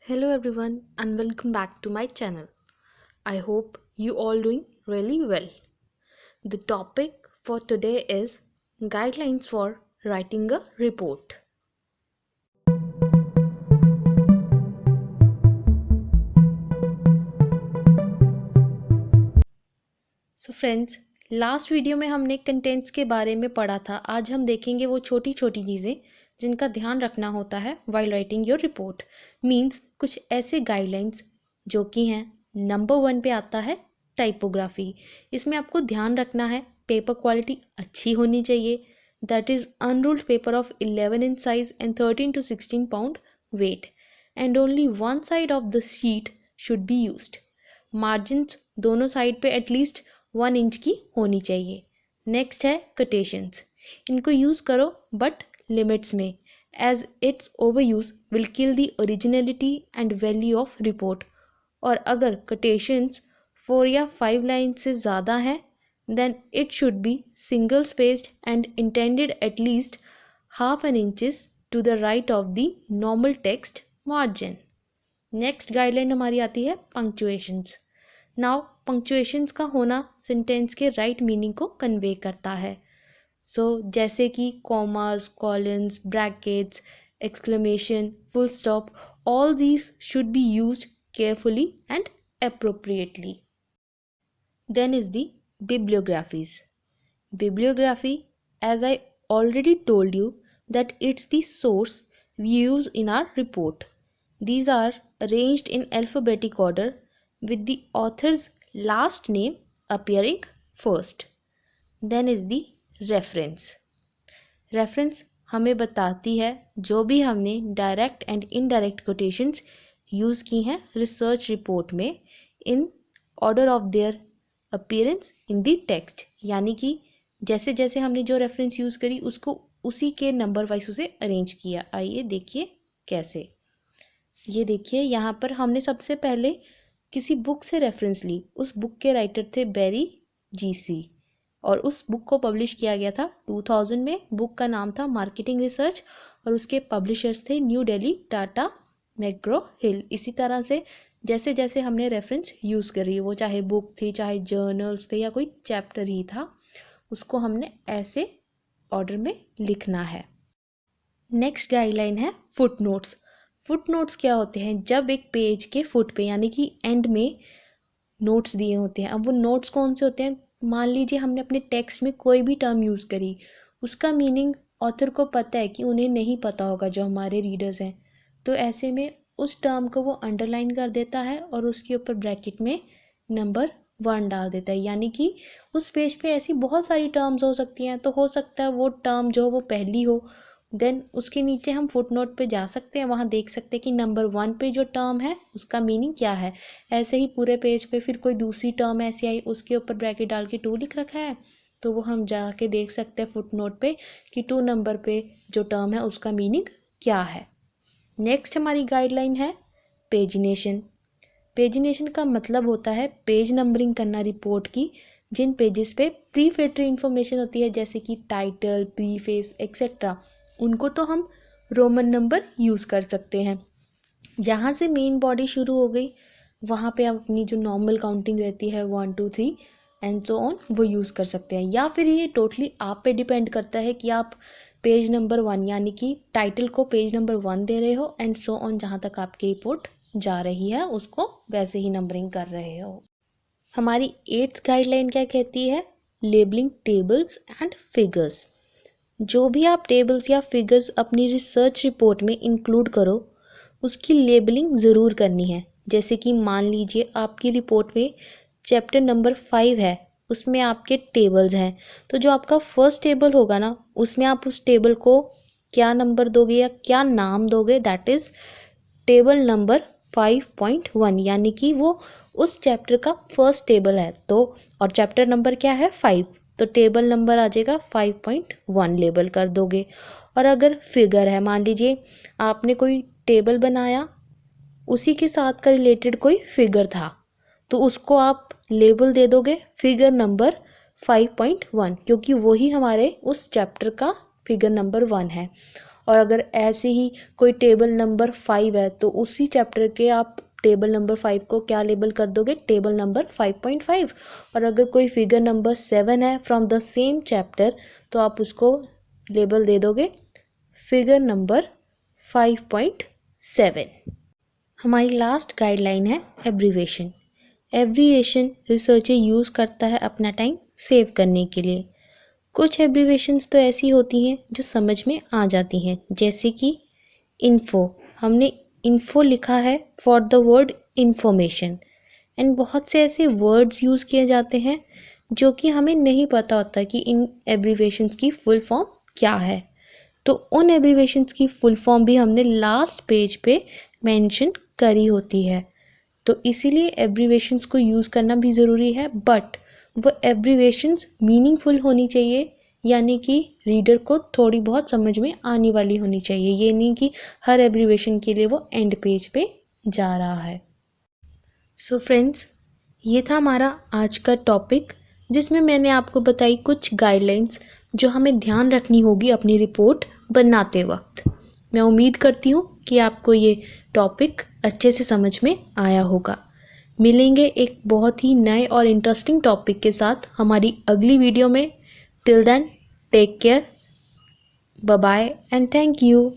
Hello everyone and welcome back to my channel. I hope you all doing really well. The topic for today is guidelines for writing a report. So friends, last video में हमने contents के बारे में पढ़ा था. आज हम देखेंगे वो छोटी छोटी चीज़ें जिनका ध्यान रखना होता है while writing your report. Means कुछ ऐसे गाइडलाइंस जो कि हैं. नंबर 1 पे आता है टाइपोग्राफी. इसमें आपको ध्यान रखना है पेपर क्वालिटी अच्छी होनी चाहिए. That is unruled paper of 11 inch size and 13 to 16 pound weight and only one side of the sheet should be used. Margins दोनों साइड पे एटलीस्ट 1 इंच की होनी चाहिए. नेक्स्ट है कोटेशंस. इनको यूज़ करो बट लिमिट्स में, as its over use will kill the originality and value of report. और अगर कोटेशंस 4 या 5 लाइन से ज़्यादा है then it should be single spaced and intended at least half an inches to the right of the normal text margin. Next guideline हमारी आती है punctuations. Now punctuations का होना सेंटेंस के राइट मीनिंग को कन्वे करता है. जैसे कि commas, colons, brackets, exclamation, full stop, all these should be used carefully and appropriately. Then is the bibliographies. Bibliography, as I already told you, that it's the source we use in our report. These are arranged in alphabetic order with the author's last name appearing first. Then is the reference. Reference हमें बताती है जो भी हमने direct and indirect quotations use की हैं research report में in order of their appearance in the text. यानी कि जैसे जैसे हमने जो रेफरेंस यूज़ करी उसको उसी के नंबर वाइज उसे अरेंज किया. आइए देखिए कैसे. ये देखिए यहाँ पर हमने सबसे पहले किसी बुक से रेफरेंस ली. उस बुक के राइटर थे बेरी जीसी और उस बुक को पब्लिश किया गया था 2000 में. बुक का नाम था मार्केटिंग रिसर्च और उसके पब्लिशर्स थे न्यू दिल्ली, टाटा, मैग्रो हिल. इसी तरह से जैसे जैसे हमने रेफरेंस यूज़ करी, वो चाहे बुक थी, चाहे जर्नल्स थे या कोई चैप्टर ही था, उसको हमने ऐसे ऑर्डर में लिखना है. नेक्स्ट गाइडलाइन है फुट नोट्स. फुट नोट्स क्या होते हैं? जब एक पेज के फुट पे यानी कि एंड में नोट्स दिए होते हैं. अब वो नोट्स कौन से होते हैं? मान लीजिए हमने अपने टेक्स्ट में कोई भी टर्म यूज़ करी, उसका मीनिंग ऑथर को पता है कि उन्हें नहीं पता होगा जो हमारे रीडर्स हैं, तो ऐसे में उस टर्म को वो अंडरलाइन कर देता है और उसके ऊपर ब्रैकेट में नंबर 1 डाल देता है. यानी कि उस पेज पे ऐसी बहुत सारी टर्म्स हो सकती हैं, तो हो सकता है वो टर्म जो वो पहली हो, देन उसके नीचे हम फुट नोट पे जा सकते हैं, वहाँ देख सकते हैं कि नंबर 1 पे जो टर्म है उसका मीनिंग क्या है. ऐसे ही पूरे पेज पे फिर कोई दूसरी टर्म ऐसी आई, उसके ऊपर ब्रैकेट डाल के 2 लिख रखा है, तो वो हम जाके देख सकते हैं फुट नोट पे कि 2 नंबर पे जो टर्म है उसका मीनिंग क्या है. नेक्स्ट हमारी गाइडलाइन है पेजिनेशन. पेजिनेशन का मतलब होता है पेज नंबरिंग करना रिपोर्ट की. जिन पेजेस पे प्रीफेटरी इन्फॉर्मेशन होती है जैसे कि टाइटल, प्रीफेस एक्सेट्रा, उनको तो हम रोमन नंबर यूज़ कर सकते हैं. जहाँ से मेन बॉडी शुरू हो गई वहाँ पे आप अपनी जो नॉर्मल काउंटिंग रहती है 1 2 3 एंड सो ऑन वो यूज़ कर सकते हैं. या फिर ये टोटली आप पे डिपेंड करता है कि आप पेज नंबर 1 यानी कि टाइटल को पेज नंबर 1 दे रहे हो एंड सो ऑन, जहाँ तक आपकी रिपोर्ट जा रही है उसको वैसे ही नंबरिंग कर रहे हो. हमारी 8th गाइडलाइन क्या कहती है? Labelling tables and figures. जो भी आप टेबल्स या फिगर्स अपनी रिसर्च रिपोर्ट में इंक्लूड करो उसकी लेबलिंग ज़रूर करनी है. जैसे कि मान लीजिए आपकी रिपोर्ट में चैप्टर नंबर 5 है, उसमें आपके टेबल्स हैं, तो जो आपका फर्स्ट टेबल होगा ना उसमें आप उस टेबल को क्या नंबर दोगे या क्या नाम दोगे? दैट इज़ टेबल नंबर 5.1, यानी कि वो उस चैप्टर का फर्स्ट टेबल है. तो और चैप्टर नंबर क्या है? 5, तो टेबल नंबर आ जाएगा 5.1 लेबल कर दोगे. और अगर फिगर है, मान लीजिए आपने कोई टेबल बनाया, उसी के साथ का रिलेटेड कोई फिगर था, तो उसको आप लेबल दे दोगे फिगर नंबर 5.1, क्योंकि वही हमारे उस चैप्टर का फिगर नंबर 1 है. और अगर ऐसे ही कोई टेबल नंबर 5 है तो उसी चैप्टर के आप टेबल नंबर 5 को क्या लेबल कर दोगे, टेबल नंबर 5.5। और अगर कोई फिगर नंबर 7 है फ्रॉम द सेम चैप्टर तो आप उसको लेबल दे दोगे फिगर नंबर 5.7। हमारी लास्ट गाइडलाइन है एब्रीवेशन। एब्रीवेशन रिसर्चर यूज़ करता है अपना टाइम सेव करने के लिए। कुछ एब्रीवेशंस तो ऐसी होती हैं जो समझ में आ जाती हैं, जैसे कि इन्फो, हमने इन्फो लिखा है for the word information. And बहुत से ऐसे वर्ड्स यूज़ किए जाते हैं जो कि हमें नहीं पता होता कि इन एब्रीवेशंस की फुल फॉर्म क्या है, तो उन एब्रीवेशंस की फुल फॉर्म भी हमने लास्ट पेज पे मेंशन करी होती है। तो इसीलिए एब्रीवेशंस को यूज़ करना भी ज़रूरी है, बट वो एब्रीवेशंस मीनिंगफुल होनी चाहिए, यानी कि रीडर को थोड़ी बहुत समझ में आने वाली होनी चाहिए। ये नहीं कि हर एब्रीवेशन के लिए वो एंड पेज पे जा रहा है। सो फ्रेंड्स, ये था हमारा आज का टॉपिक, जिसमें मैंने आपको बताई कुछ गाइडलाइंस जो हमें ध्यान रखनी होगी अपनी रिपोर्ट बनाते वक्त। मैं उम्मीद करती हूँ कि आपको ये टॉपिक अच्छे से समझ में आया होगा। मिलेंगे एक बहुत ही नए और इंटरेस्टिंग टॉपिक के साथ हमारी अगली वीडियो में। Till then, take care, bye bye and thank you.